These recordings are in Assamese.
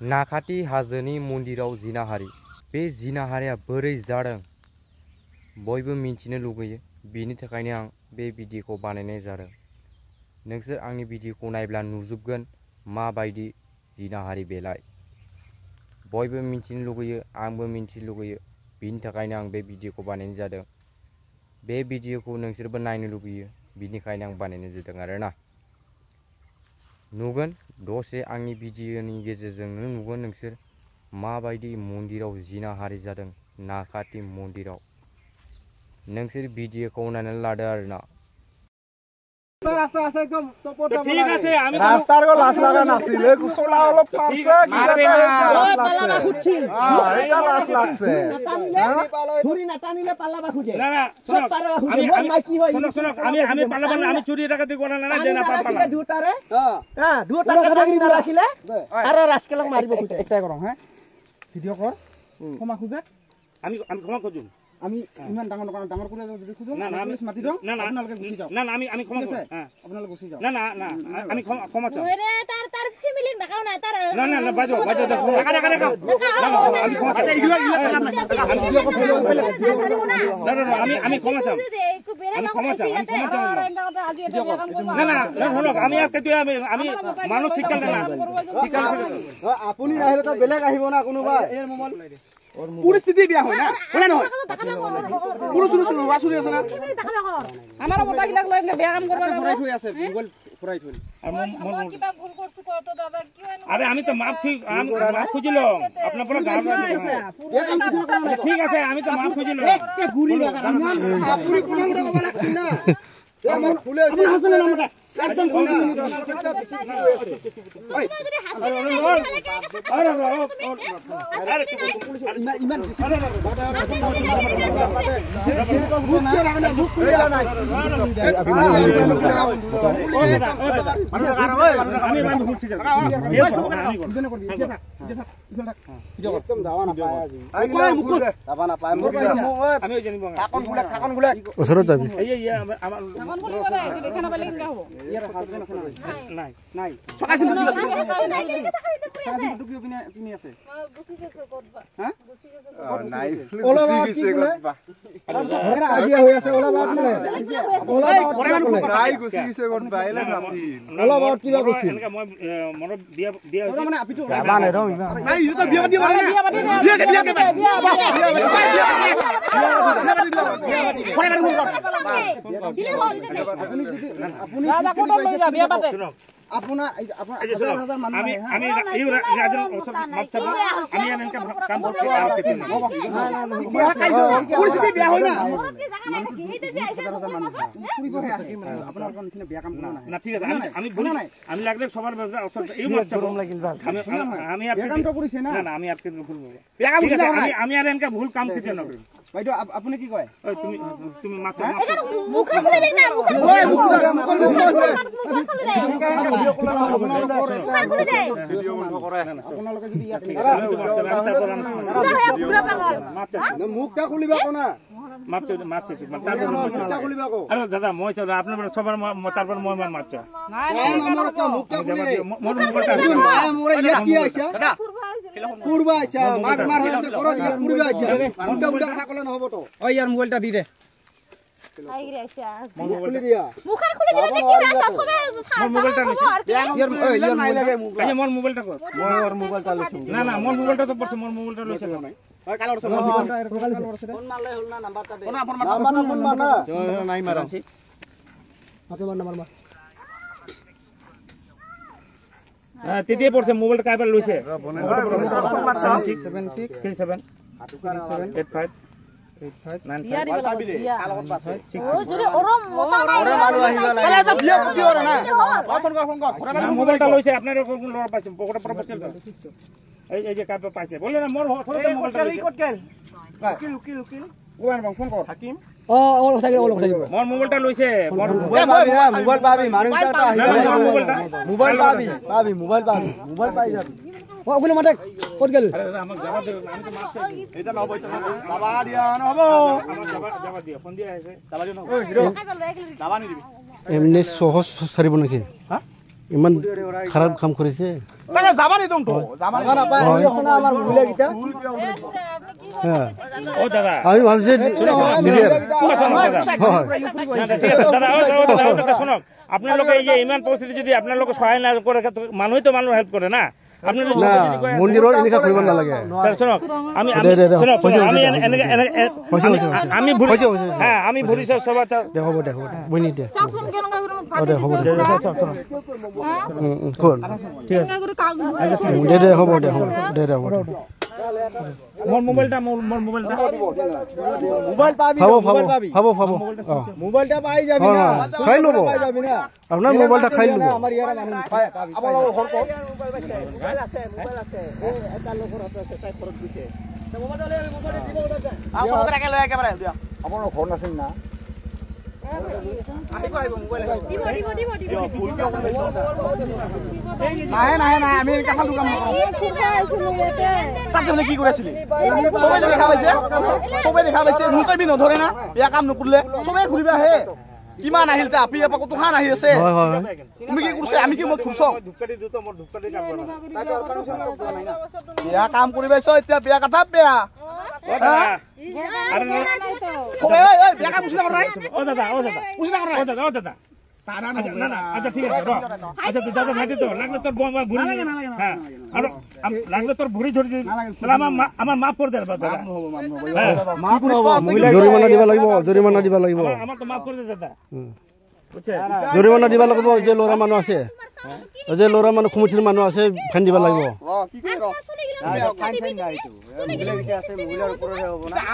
नाखाथि हाजोनि मन्दिराव जिनाहारि। बे जिनाहारिया बोरै जादों बयबो मिन्थिनो लुगैयो। बेनि थाखायनो आं बे भिडिअखौ बानायनाय जादों। नोंसोर आंनि भिडिअखौ नायब्ला नुजोबगोन माबायदि जिनाहारि बेलाय। बयबो मिन्थिनो लुगैयो, आंबो मिन्थिनो लुगैयो। बेनि थाखायनो आं बे भिडिअखौ बानायनाय जादों। बे भिडिअखौ नोंसोरबो नायनो लुगैयो, बिनिखायनो आं बानायनाय जादों आरोना। नुगोन दसे आंनि भिडिअनि गेजेरजोंनो नुगोन नोंसोर माबायदि मन्दिराव जिनाहारि जादों नाखाथि मन्दिराव। नोंसोर भिडिअखौ नायनानै लादो आरोना। রাস্তার গো লাশ লাগা নাছিল কুছলা অলপ পারছে মারবে না পাল্লাবা খুঁজছি এটা লাশ লাগছে ছুরি না টানিলে পাল্লাবা খুঁজে না না শুনো আমি পাল্লাবা না আমি চুরি টাকা দি করা না যে না পাল্লা দুটারে হ্যাঁ দুটা টাকা দি না রাখিলে আর রাস্কেলক মারিব খুঁজে একটাই করো হ্যাঁ ভিডিও কর ক্ষমা খুঁজে আমি ক্ষমা খুঁজুম আমি ইমান ডাঙৰ করে যদি খুঁজো না না আমি মাতি দাও না না আপোনালোকে গুছি যাও না না আমি ক্ষমা করব হ্যাঁ আপোনালোকে গুছি যাও না না না আমি ক্ষমা চাও ওরে তার ফ্যামিলি দেখাও না তার না না না বাজো দেখো টাকা না আমি ক্ষমা চাও ইগুলা আমি ভিডিও কো ফেলো না না আমি ক্ষমা চাও আমি ক্ষমা চাও না না না শুনক আমি আজকে আমি মানুষ শিক্ষা না শিক্ষা আপুনি আহিলে তো বেলেগ আহিব না কোনোবা এর মোবাইল পরিস্থিতি বিয়া হয় না হয় না পুরুষ আসুরি আছে না আমার মোটা গিলা লই বিয়া কাম করবা ফুরাই থই আছে মোবাইল ফুরাই থই আর মন কিবা ভুল করছু কত দাদা কি হয় আরে আমি তো মাপ খুঁজিলাম আপনার পুরো গাল ঠিক আছে আমি তো মাপ খুঁজিলাম একটা গুড়ি লাগা পুরি কোন কথা লাগছিস না আমার ফুলে আছে হাসলে না মোটা একদম কোন নাই নাই ছকাইছিল পিনি আছে গুছি গেছে কতবা হ্যাঁ নাই গুছি গেছে কতবা আরে আজিয়া হৈ আছে ওলা বাত মানে ওলা নাই গুছি গেছে কতবা এলা নাছিল ওলা বাত কিবা কৈছিল এনেকা মই মন বিয়া ওলা মানে আপিটো যাবা নাই ৰ নাই ইটো বিয়া পাতি মানে আপুনি দাদা কোন লৈ যা বিয়া পাতে আপনা হাজার মানুষ আমি রাজন মাপছাব আমি এনেকা কাম করতে পারতেছি না পরিস্থিতি বিয়া হয় না এইতে যে আইছে পুরি করে আসি আপনার কোন নিচিনা বিয়া কাম করব না না ঠিক আছে আমি বলি না আমি লাগলে সবার এই মাপছাব আমি আর বিয়া কাম তো করিছে না না আমি আজকে ভুল করব বিয়া কাম করছি আমি আর এনেকা ভুল কাম করতে না করি ভাইটো আপনি কি কয় তুমি মাপছাব মুখ খুলে দেই না মুখ খুলে দেই মুখটা খুলিবা কোনা দাদা মই আপনার সবার তারপর মই মাছ পূর্বা আইসা মার মার হয়েছে পূর্বা আইসা উল্টা উল্টা কথা কলে নহব তো ওই ইয়ার মোবাইলটা দি দে তেতিয়া পড়ছে মোবাইলটা কাইবার লইছে 7637 85 মোবাইলটা লইছে আপনার লড়া পাইছে পকেটে প্রপোজাল এই যে কাপ পাইছে বলে না মোর মোবাইলটা লইছে উকিল ওয়ান ফোন কর হাকিম মোর মোবাইলটা লইছে মোবাইল পাবি মানুষটা মোবাইল পাবি মোবাইল পাই যাবি ওগুলো মাঠে কত গেল আমাকে জবাব দে আমি তো মাছ চাই এটা না বইতা না দাবা দিয়া না হবো আমার জবাব দিয়া ফোন দিয়া আছে দাবা দিও না ও হিরো দাবা নি দিবি এমনি সহজ সারিব নাকি হ্যাঁ ইমান খারাপ কাম করেছে তাকে যাবা নিদম তো যাবা নাপায় না আমার মহিলা গিটা হ্যাঁ ও দাদা আমি ভাবছি নিজের দাদা শুনক আপনার লোক এই যে ইমান পরিস্থিতি যদি আপনার লোক সহায় না করে মানুষই তো মানুষ হেল্প করে না আপনি না মন্দিৰৰ এনেকা কৰিব নালাগে শুনক আমি আমি হ্যাঁ আমি ভরি সভা দেখো দেখো বনি দে দে হ'ব দে কোন ঠিক আছে দে হ'ব দে হ'ব মোর মোবাইলটা মোবাইল পাবি খাব মোবাইলটা পাই যাবি না খাই লব আপনার মোবাইলটা খাই লব আমার ইয়ারা মানুষ আমার ঘর কো মোবাইল আছে এটা লোকৰ হাতত আছে তাই খৰচ দিছে মোবাইলটা দিব সবকে রাখে লয় একেবারে দিয়া আমার ঘর নাছিল না নাহে আমি কাম তাকে কি করেছিলি সবাই দেখা পাইছে মুকাবি নধরে না বেয়া কাম নকৰিলে সবাই ঘুৰিবা আহে কিমান আহিল তা আপি আপা কত খান আহি আছে তুমি কি কৰিছে আমি কি মই থুছ বেয়া কাম কৰি পাইছ এতিয়া বেয়া কথা বেয়া বেয়া কাম উচিত কৰা আচ্ছা ঠিক আছে আচ্ছা তুই দাদা ভাইতে তো লাগলে তোর ভুড়ি হ্যাঁ লাগলে তোর ভুড়ি ধরে আমার মাফ করে দে দাদা জরিমানা দিবা লাগিব আমার তো মাফ করে দে দাদা জরিমানা দিবা লাগিব যে ল'ৰা মানুহ আছে যে ল'ৰা মানুহ খুমুঠিৰ মানুহ আছে ফাইন দিবা লাগিব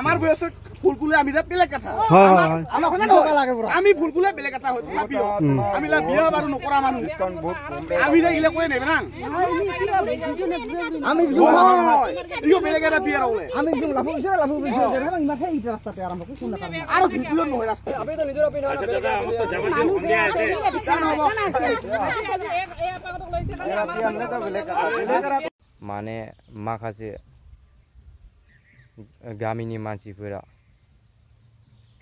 আমার বয়সে ফুলকুলে আমি বেলেগ কথা আমি ফুলকুলে বেলেগ কথা আমি বিয়া বাৰু নকৰা মানুহ আমি দেখিলে কৈ নেবে না আমি বেলেগ এটা বিয়া ওলে আমি আৰু ভিডিঅ নহয় ৰাস্তা माने माखासे गामिनि मानसिफोरा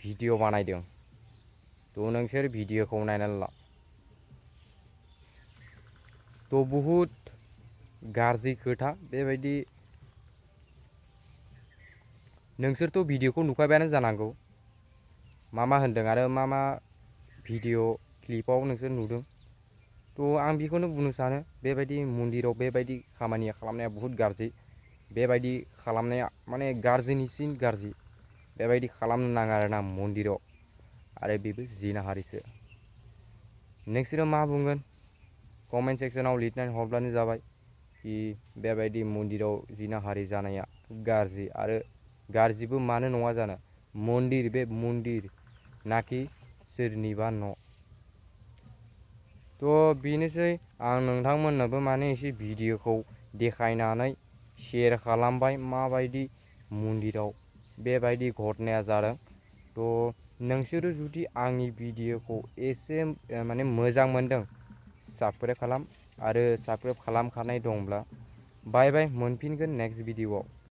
भिडिअ बानायदों तो नोंसोर भिडिअखौ नायनानै ला तो बहुत गाज्रि खोथा बेबायदि नोंसोरथ' भिडिअखौ नुखाबायानो जानांगौ मा होनदों आरो मा भिडिअ क्लिपाव नोंसोर नुदों तो आं बेखौनो बुंनो सानो बेबायदि मन्दिराव बेबायदि खामानिया खालामनाया बहुत गाज्रि बेबायदि खालामनाया माने गाज्रिनिसिन गाज्रि बेबायदि खालामनो नाङा आरोना मन्दिराव आरो बेबो जिनाहारिसो नोंसोरो मा बुंगोन कमेन्ट सेक्सनाव लिरनानै हरब्लानो जाबाय कि बेबायदि मन्दिराव जिनाहारि जानाया गाज्रि आरो गाज्रिबो मानो नङा जानो मन्दिर बे मन्दिर नाखि सोरनिबा न' तो बेनोसै आं नोंथांमोननोबो माने एसे भिडिअखौ देखायनानै शेयार खालामबाय माबायदि मन्दिराव बेबायदि घटनाया जादों तो नोंसोरो जुदि आंनि भिडिअखौ एसे माने मोजां मोनदों साबस्क्राइब खालाम आरो साबस्क्राइब खालामखानाय दंब्ला बाय बाय मोनफिनगोन नेक्स्ट भिडिअआव।